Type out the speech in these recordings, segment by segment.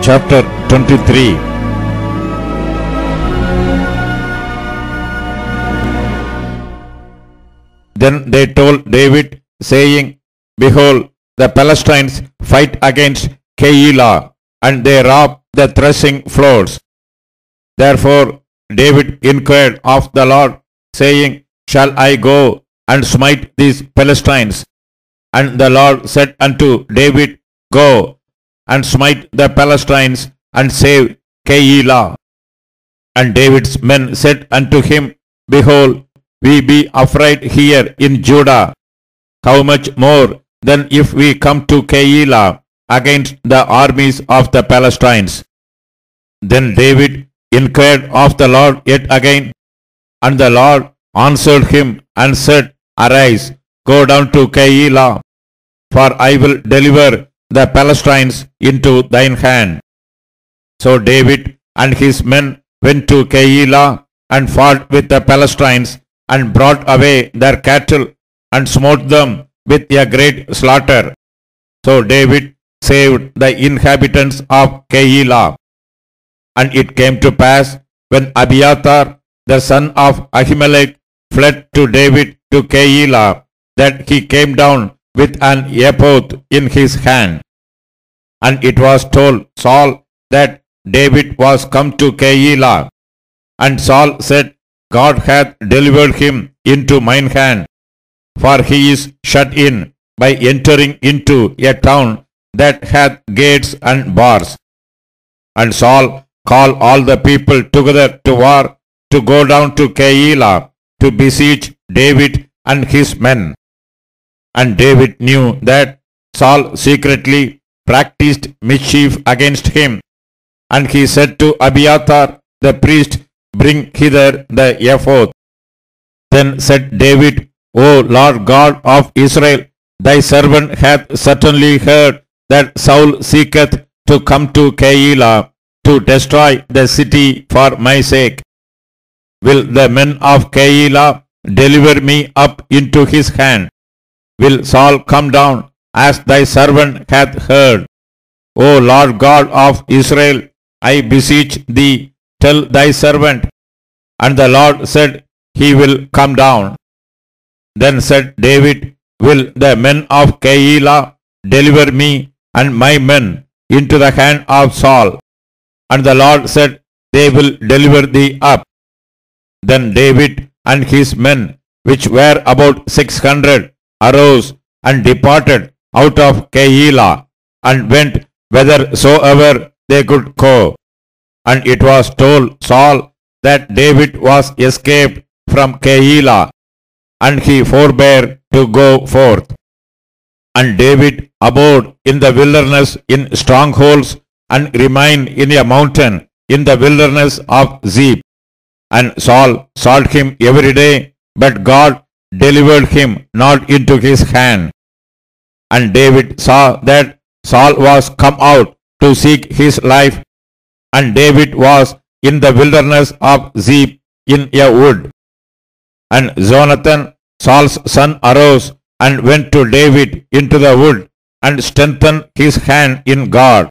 Chapter 23. Then they told David, saying, Behold, the Philistines fight against Keilah, and they rob the threshing floors. Therefore David inquired of the Lord, saying, Shall I go and smite these Philistines? And the Lord said unto David, Go and smite the Philistines and save Keilah. And David's men said unto him, Behold, we be afraid here in Judah. How much more than if we come to Keilah against the armies of the Philistines? Then David inquired of the Lord yet again, and the Lord answered him and said, Arise, go down to Keilah, for I will deliver the Philistines into thine hand. So David and his men went to Keilah and fought with the Philistines and brought away their cattle and smote them with a great slaughter. So David saved the inhabitants of Keilah. And it came to pass, when Abiathar the son of Ahimelech fled to David to Keilah, that he came down with an ephod in his hand. And it was told Saul that David was come to Keilah. And Saul said, God hath delivered him into mine hand, for he is shut in by entering into a town that hath gates and bars. And Saul called all the people together to war, to go down to Keilah, to besiege David and his men. And David knew that Saul secretly practiced mischief against him. And he said to Abiathar the priest, Bring hither the ephod. Then said David, O Lord God of Israel, thy servant hath certainly heard that Saul seeketh to come to Keilah to destroy the city for my sake. Will the men of Keilah deliver me up into his hand? Will Saul come down as thy servant hath heard? O Lord God of Israel, I beseech thee, tell thy servant. And the Lord said, He will come down. Then said David, Will the men of Keilah deliver me and my men into the hand of Saul? And the Lord said, They will deliver thee up. Then David and his men, which were about 600, arose and departed out of Keilah, and went whithersoever they could go. And it was told Saul that David was escaped from Keilah, and he forbore to go forth. And David abode in the wilderness in strongholds, and remained in a mountain in the wilderness of Ziph. And Saul sought him every day, but God delivered him not into his hand. And David saw that Saul was come out to seek his life, and David was in the wilderness of Ziph in a wood. And Jonathan, Saul's son, arose and went to David into the wood, and strengthened his hand in God.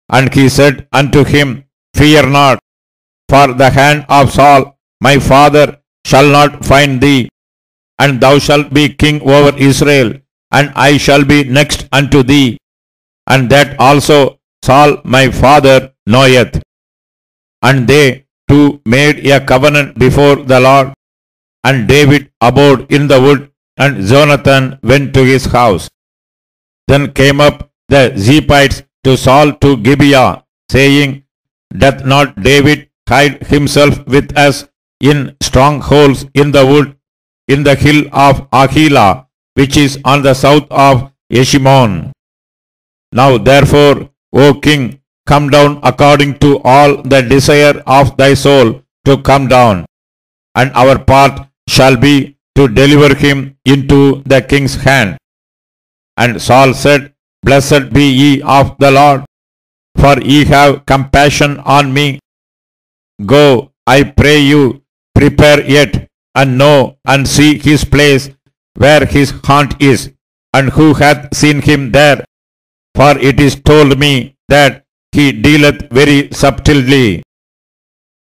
And he said unto him, Fear not, for the hand of Saul my father shall not find thee, and thou shalt be king over Israel, and I shall be next unto thee, and that also Saul my father knoweth. And they two made a covenant before the Lord, and David abode in the wood, and Jonathan went to his house. Then came up the Ziphites to Saul to Gibeah, saying, Doth not David hide himself with us in strongholds in the wood, in the hill of Achilah, which is on the south of Yeshimon? Now therefore, O king, come down according to all the desire of thy soul to come down, and our part shall be to deliver him into the king's hand. And Saul said, Blessed be ye of the Lord, for ye have compassion on me. Go, I pray you, prepare yet, and know and see his place where his haunt is, and who hath seen him there? For it is told me that he dealeth very subtilly.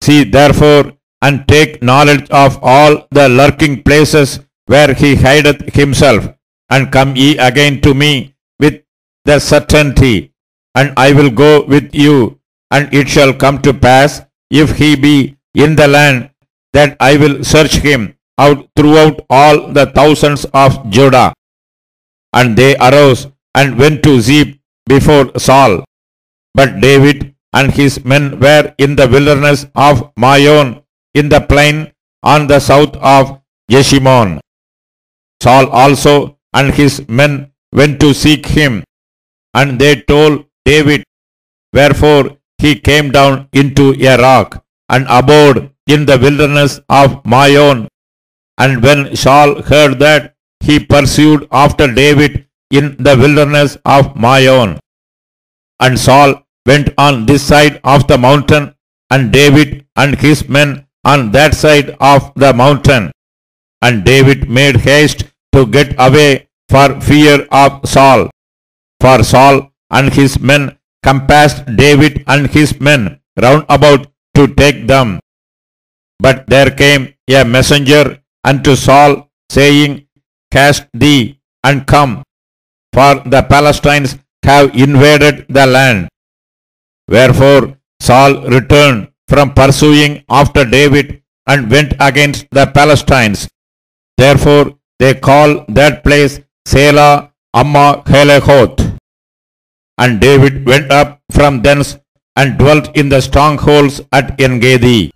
See therefore, and take knowledge of all the lurking places where he hideth himself, and come ye again to me with the certainty, and I will go with you, and it shall come to pass, if he be in the land, that I will search him out throughout all the thousands of Judah. And they arose and went to Ziph before Saul. But David and his men were in the wilderness of Maon, in the plain on the south of Jeshimon. Saul also and his men went to seek him, and they told David, wherefore he came down into a rock, and abode in the wilderness of Maon. And when Saul heard that, he pursued after David in the wilderness of Maon. And Saul went on this side of the mountain, and David and his men on that side of the mountain. And David made haste to get away for fear of Saul. For Saul and his men compassed David and his men round about to take them. But there came a messenger unto Saul, saying, Cast thee and come, for the Philistines have invaded the land. Wherefore Saul returned from pursuing after David, and went against the Philistines. Therefore they call that place Selah Amma Helehoth. And David went up from thence, and dwelt in the strongholds at En-gedi.